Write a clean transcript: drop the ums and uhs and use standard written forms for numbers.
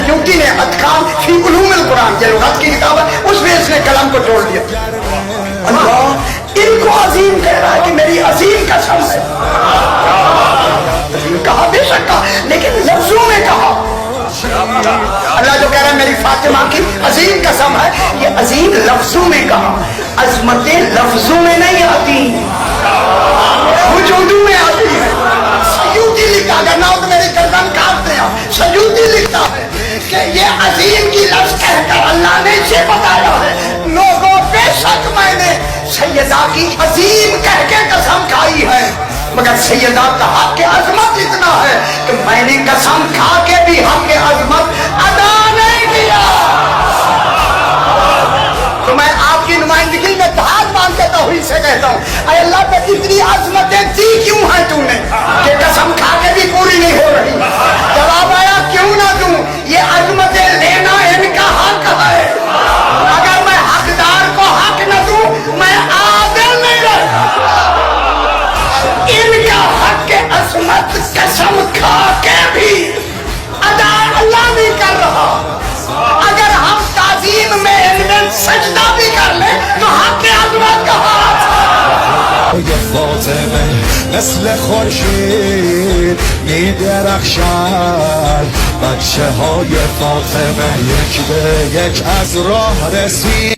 سیوطی نے اتقان فی علوم القرآن، یہ لغت کی کتاب ہے، اس میں اس نے قلم کو توڑ دیا. اللہ ان کو عظیم کہہ رہا ہے کہ میری عظیم قسم ہے. عظیم کہا بے شک کہا، لیکن لفظوں میں کہا. اللہ جو کہہ رہا ہے میری فاطمہ کی عظیم قسم ہے، یہ عظیم لفظوں میں کہا. عظمتیں لفظوں میں نہیں آتی، وجودوں میں آتی ہے. سیوطی لکھا، اگر نہ ہو تو میری گردن کاٹ دیں. سیوطی لکھتا ہے کہ یہ عظیم کی لفظ کہہ کر اللہ نے اسے بتایا ہے لوگوں بے شک میں نے سیدہ کی عظیم کہہ کے قسم کھائی ہے، مگر سیدہ کا حق عظمت اتنا ہے کہ میں نے قسم کھا کے بھی حق عظمت ادا نہیں کیا. تو میں آپ کی نمائندگی میں دھاگ مان کے توحید سے کہتا ہوں، اے اللہ پہ اتنی عظمتیں دی کیوں ہیں تو نے کہ قسم کھا کے بھی پوری نہیں ہو رہی. جواب آیا کیوں نہ دوں، یہ عظمتیں لینا ان کا حق ہے. اگر میں حقدار کو حق نہ دوں میں عادل نہیں رہتا. ان کا حق عظمت قسم کھا کے بھی ادا اللہ نہیں کر رہا. اگر ہم تعظیم میں سجدہ بھی کر لیں تو حق عظمت کا ہاتھ. یه فاطمه مثل خورشید میدرخشد، بچه های فاطمه یک به یک از راه رسید.